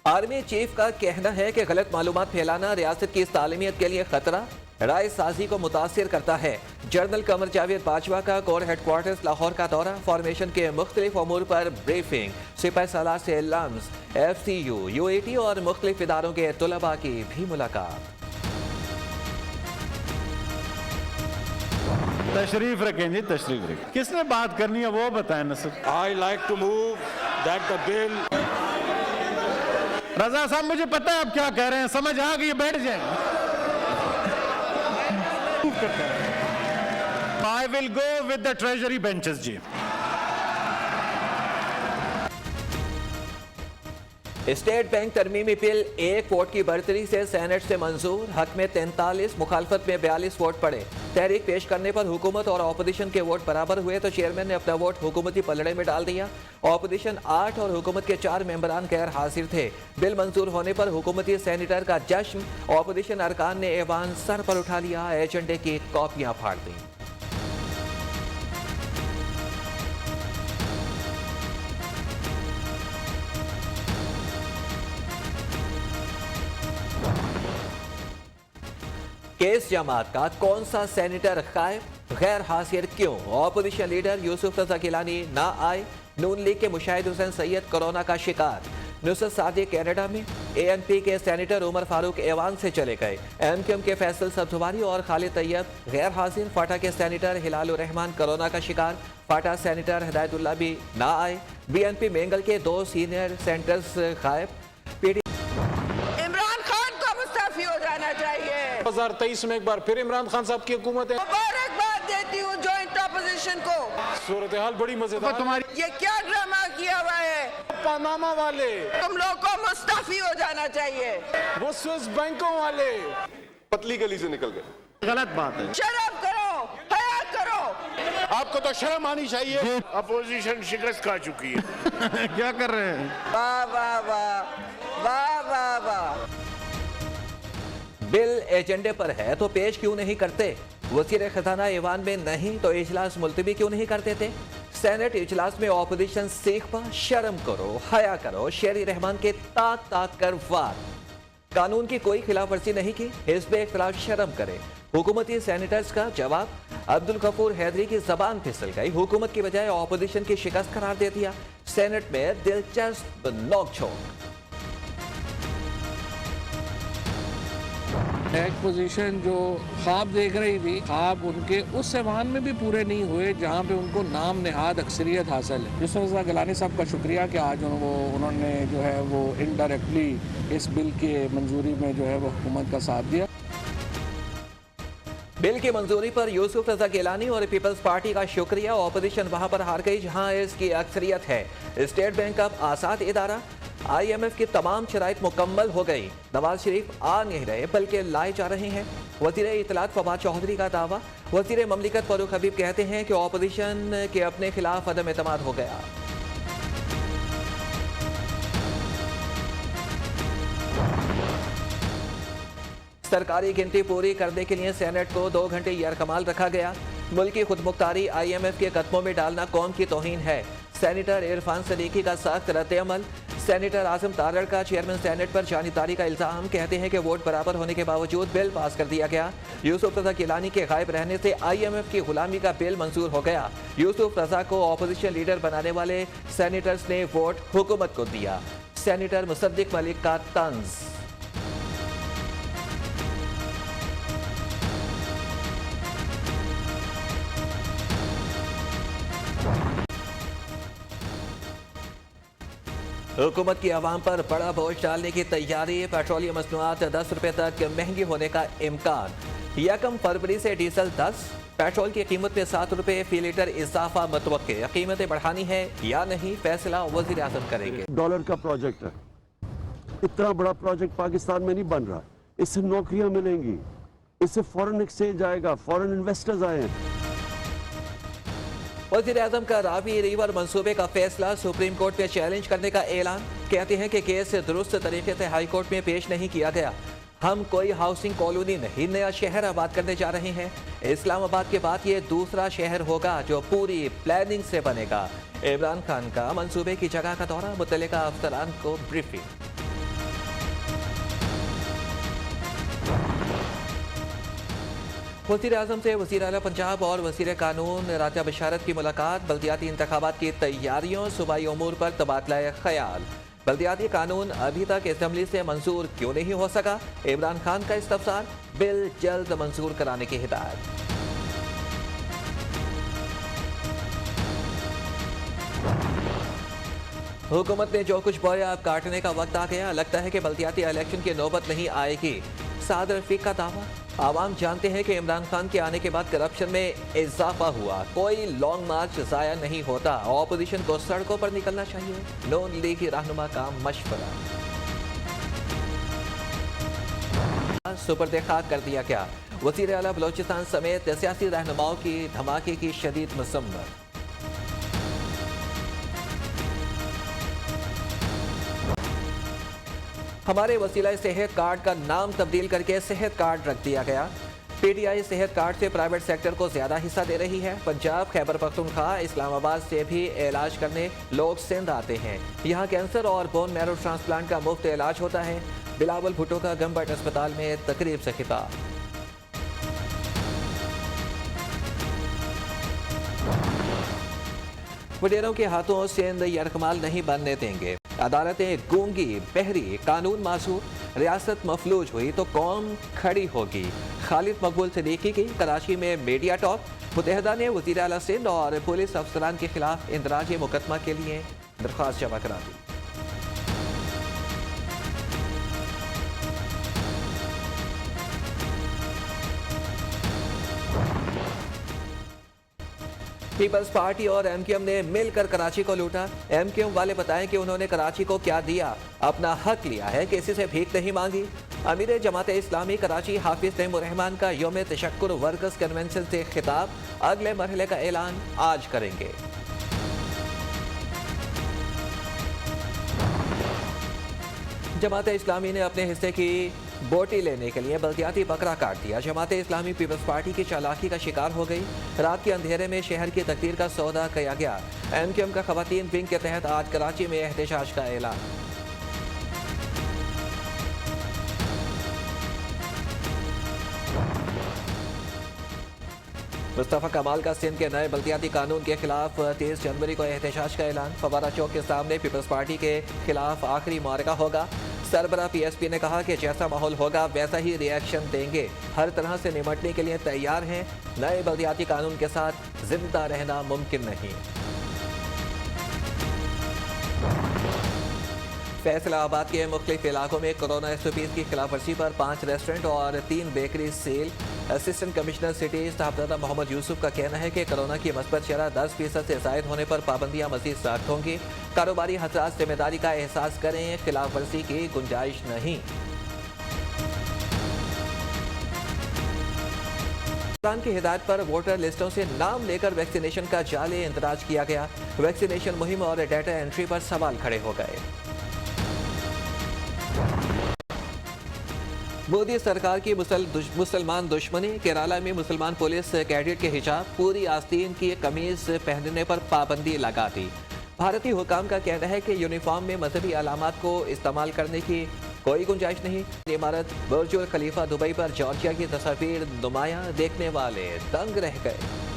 Army chief का कहना है कि गलत मालूमात फैलाना रियासत की सालमियत के लिए खतरा, राय साजी को मुतासिर करता है। जनरल कमर जावेद बाजवा का कोर हेडक्वार्टर्स लाहौर का दौरा, फॉर्मेशन के मुख्तलिफ अमूर पर ब्रीफिंग, सिपाही सालार से लम्स, FCU, UAT और मुख्तलिफ इदारों के तुलबा की भी मुलाकात। तशरीफ रखें जी, तशरीफ रखें। किसने बात करनी है वो बताएं नसर। I like to move that the bill। रजा साहब मुझे पता है आप क्या कह रहे हैं, समझ आ गई, बैठ जाए। I will go with the treasury benches जी। स्टेट बैंक तरमीमी बिल 1 वोट की बढ़तरी से सेनेट से मंजूर, हक में 43, मुखालफत में 42 वोट पड़े। तहरीक पेश करने पर हुकूमत और ऑपोजिशन के वोट बराबर हुए तो चेयरमैन ने अपना वोट हुकूमती पलड़े में डाल दिया। ऑपोजिशन 8 और हुकूमत के 4 मेंबरान गैर हाजिर थे। बिल मंजूर होने पर हुकूमती सेनेटर का जश्न, ऑपोजिशन अरकान ने ऐवान सर पर उठा लिया, एजेंडे की कॉपियां फाड़ दी। केस जमात का कौन सा सेनेटर गायब, गैर हाजिर क्यों? ऑपोजिशन लीडर यूसुफ रजा गिलानी ना आए। नून लीग के मुशाहिद हुसैन सैयद कोरोना का शिकार। नुसरत सादी कनाडा में। ANP के सेनेटर उमर फारूक ऐवान से चले गए। MQM के फैसल सब्जवारी और खालिद तैयब गैर हाजिर। फाटा के सेनेटर हिलालुर रहमान कोरोना का शिकार। फाटा सेनेटर हिदायतुल्लाह भी ना आए। BNP मेंगल के 2 सीनियर सेनेटर्स गायब। 2023 में एक बार फिर इमरान खान साहब की हुकूमत है। मुबारकबाद देती हूँ जॉइंट अपोजिशन को। सूरत हाल बड़ी मजेदार। तुम्हारी ये क्या ड्रामा किया हुआ है? पनामा वाले, तुम लोग को मुस्तफी हो जाना चाहिए। वो स्विस बैंकों वाले पतली गली से निकल गए। गलत बात है। शर्म करो, हया करो। आपको तो शर्म आनी चाहिए। अपोजिशन शिकस्त खा चुकी है। क्या कर रहे हैं? वाह वाह वाह, वाह वाह वाह। बिल एजेंडे पर है तो पेश क्यों नहीं करते? वज़ीर खजाना ईवान में नहीं तो इजलास मुलतवी क्यों नहीं करते थे? सेनेट इजलास में ऑपोजिशन सीख पर शर्म करो, हया करो। शेरी रहमान के ताक ताक कर वार। कानून की कोई खिलाफ वर्जी नहीं की, हिज़्ब इख्तिलाफ शर्म करे। हुकूमती सेनेटर्स का जवाब, अब्दुल गफूर हैदरी की जबान फिसल गई। हुकूमत की बजाय ऑपोजिशन की शिकस्त करार दे दिया। सेनेट में दिलचस्प नोकझोंक। एक पोजीशन जो ख्वाब देख रही थी, ख्वाब उनके उस ऐवान में भी पूरे नहीं हुए जहाँ पे उनको नाम नहाद अक्सरियत हासिल है। यूसुफ रजा गिलानी साहब का शुक्रिया कि आज उन्होंने जो है वो इनडायरेक्टली इस बिल के मंजूरी में जो है वो हुकूमत का साथ दिया। बिल की मंजूरी पर यूसुफ रजा गिलानी और पीपल्स पार्टी का शुक्रिया। ऑपोजिशन वहां पर हार गई जहां इसकी अक्सरियत है। स्टेट बैंक अब आज़ाद इदारा। IMF की तमाम शराइत मुकम्मल हो गई। नवाज शरीफ आ नहीं रहे बल्कि लाए जा रहे हैं। वज़ीर इत्तलात फवाद चौधरी का दावा। वज़ीर ममलिकत फारूक हबीब कहते हैं कि ऑपोजिशन के अपने खिलाफ अदम एतमाद हो गया। सरकारी गिनती पूरी करने के लिए सेनेट को 2 घंटे यरकमाल रखा गया। मुल्की खुदमुख्तारी IMF के कदमों में डालना कौम की तौहीन है। सेनेटर इरफान सदीकी का सख्त रद्द-ए-अमल। सेनेटर आजम तारड़ का चेयरमैन सेनेट पर जानिदारी का इल्जाम। कहते हैं कि वोट बराबर होने के बावजूद बिल पास कर दिया गया। यूसुफ रजा गिलानी के गायब रहने से IMF की गुलामी का बिल मंजूर हो गया। यूसुफ रजा को ऑपोजिशन लीडर बनाने वाले सेनेटर्स ने वोट हुकूमत को दिया। सेनेटर मुसद्दिक मलिक का तंज। हुकूमत की आवाम पर बड़ा बोझ डालने की तैयारी। पेट्रोलियम मसनूआत 10 रुपए तक महंगी होने का इम्कान। 1 फरवरी से डीजल 10, पेट्रोल की कीमत में 7 रुपए फी लीटर इजाफा मतवक्के। कीमतें बढ़ानी है या नहीं, फैसला वज़ीर आज़म करेंगे। डॉलर का प्रोजेक्ट है, इतना बड़ा प्रोजेक्ट पाकिस्तान में नहीं बन रहा। इससे नौकरियां मिलेंगी, इससे फॉरेन एक्सचेंज आएगा, फॉरेन इन्वेस्टर्स आए। वज़ीर आज़म का रावी रिवर मंसूबे का फैसला सुप्रीम कोर्ट में चैलेंज करने का ऐलान। कहते हैं कि केस दुरुस्त तरीके से हाई कोर्ट में पेश नहीं किया गया। हम कोई हाउसिंग कॉलोनी नहीं, नया शहर आबाद करने जा रहे हैं। इस्लामाबाद के बाद ये दूसरा शहर होगा जो पूरी प्लानिंग से बनेगा। इमरान खान का मंसूबे की जगह का दौरा, मुतल्लिका अफसरान को ब्रीफिंग। वज़ीर आज़म से वज़ीर आला पंजाब और वज़ीर कानून राजा बशारत की मुलाकात। बल्दियाती इंतखाबात की तैयारियों सूबाई उमूर पर तबादला ख्याल। बल्दियाती कानून अभी तक असम्बली से मंजूर क्यों नहीं हो सका? इमरान खान का इस्तफसार। बिल जल्द मंजूर कराने की हिदायत। हुकूमत ने जो कुछ बोया अब काटने का वक्त आ गया। लगता है कि बल्दियाती इलेक्शन की नौबत नहीं आएगी। साद रफीक का दावा। आवाम जानते हैं कि इमरान खान के आने के बाद करप्शन में इजाफा हुआ। कोई लॉन्ग मार्च ज़ाया नहीं होता। ऑपोजिशन को सड़कों पर निकलना चाहिए। नून लीग की रहनुमा का मशवरा। सुपर्द खाक कर दिया क्या? वज़ीर आला बलोचिस्तान समेत सियासी रहनुमाओं की धमाके की शदीद मसम्मत। हमारे वसीला सेहत कार्ड का नाम तब्दील करके सेहत कार्ड रख दिया गया। पीटीआई सेहत कार्ड से प्राइवेट सेक्टर को ज्यादा हिस्सा दे रही है। पंजाब, खैबर पख्तूनख्वा, इस्लामाबाद से भी इलाज करने लोग सिंध आते हैं। यहाँ कैंसर और बोन मैरो ट्रांसप्लांट का मुफ्त इलाज होता है। बिलावल भुट्टो का गंबट अस्पताल में तकरीब से खिताब। वडेरों के हाथों सिंध यरकमाल नहीं बनने देंगे। अदालतें गूंगी, बहरी, कानून मासूर। रियासत मफलूज हुई तो कौम खड़ी होगी। खालिद मकबूल सिद्दीकी की कराची में मीडिया टॉक। मुत्तहदा ने वज़ीर आला सिंध और पुलिस अफसरान के खिलाफ इंदराज मुकदमा के लिए दरख्वास्त जमा करा दी। पीपल्स पार्टी और एमक्यूएम ने मिलकर कराची को लूटा। एमक्यूएम वाले बताएं कि उन्होंने कराची को क्या दिया, अपना हक लिया है, किसी से भीख नहीं मांगी। अमीर जमात इस्लामी कराची हाफिज नईमुर्रहमान का यौम तशक्कुर वर्कर्स कन्वेंशन से खिताब। अगले मरहले का ऐलान आज करेंगे। जमात इस्लामी ने अपने हिस्से की बोटी लेने के लिए बल्दियाती बकरा काट दिया। जमात इस्लामी पीपल्स पार्टी की चालाकी का शिकार हो गई। रात के अंधेरे में शहर की तकदीर का सौदा किया गया। एमक्यूएम का खवातीन विंग के तहत आज कराची में एहतजाज का ऐलान। मुस्तफा कमाल का सिंध के नए बल्दियाती कानून के खिलाफ 23 जनवरी को एहतजाज का ऐलान। फवारा चौक के सामने पीपल्स पार्टी के खिलाफ आखिरी मारका होगा। सरबरा पीएसपी ने कहा कि जैसा माहौल होगा वैसा ही रिएक्शन देंगे। हर तरह से निपटने के लिए तैयार हैं। नए बल्दियाती कानून के साथ जिंदा रहना मुमकिन नहीं। फैसलाबाद के मुख्तलिफ इलाकों में कोरोना SOPs की खिलाफवर्जी पर 5 रेस्टोरेंट और 3 bakery seal. Assistant commissioner city Sahabzada Mohammad Yusuf का कहना है कि कोरोना की मस्बत शरह 10% से ज़ायद होने पर पाबंदियां मज़ीद सख्त होंगी। कारोबारी हज़रात जिम्मेदारी का एहसास करें, खिलाफवर्जी की गुंजाइश नहीं। की हिदायत पर वोटर लिस्टों से नाम लेकर वैक्सीनेशन का जाली इंतराज किया गया। वैक्सीनेशन मुहिम और डाटा एंट्री पर सवाल खड़े हो गए। मोदी सरकार की मुसलमान दुश्मनी। केरला में मुसलमान पुलिस कैडेट के हिजाब, पूरी आस्तीन की कमीज पहनने पर पाबंदी लगा दी। भारतीय हुकाम का कहना है कि यूनिफॉर्म में मजहबी अलामात को इस्तेमाल करने की कोई गुंजाइश नहीं। इमारत बुर्ज खलीफा दुबई पर जॉर्जिया की तस्वीर नुमाया, देखने वाले दंग रह गए।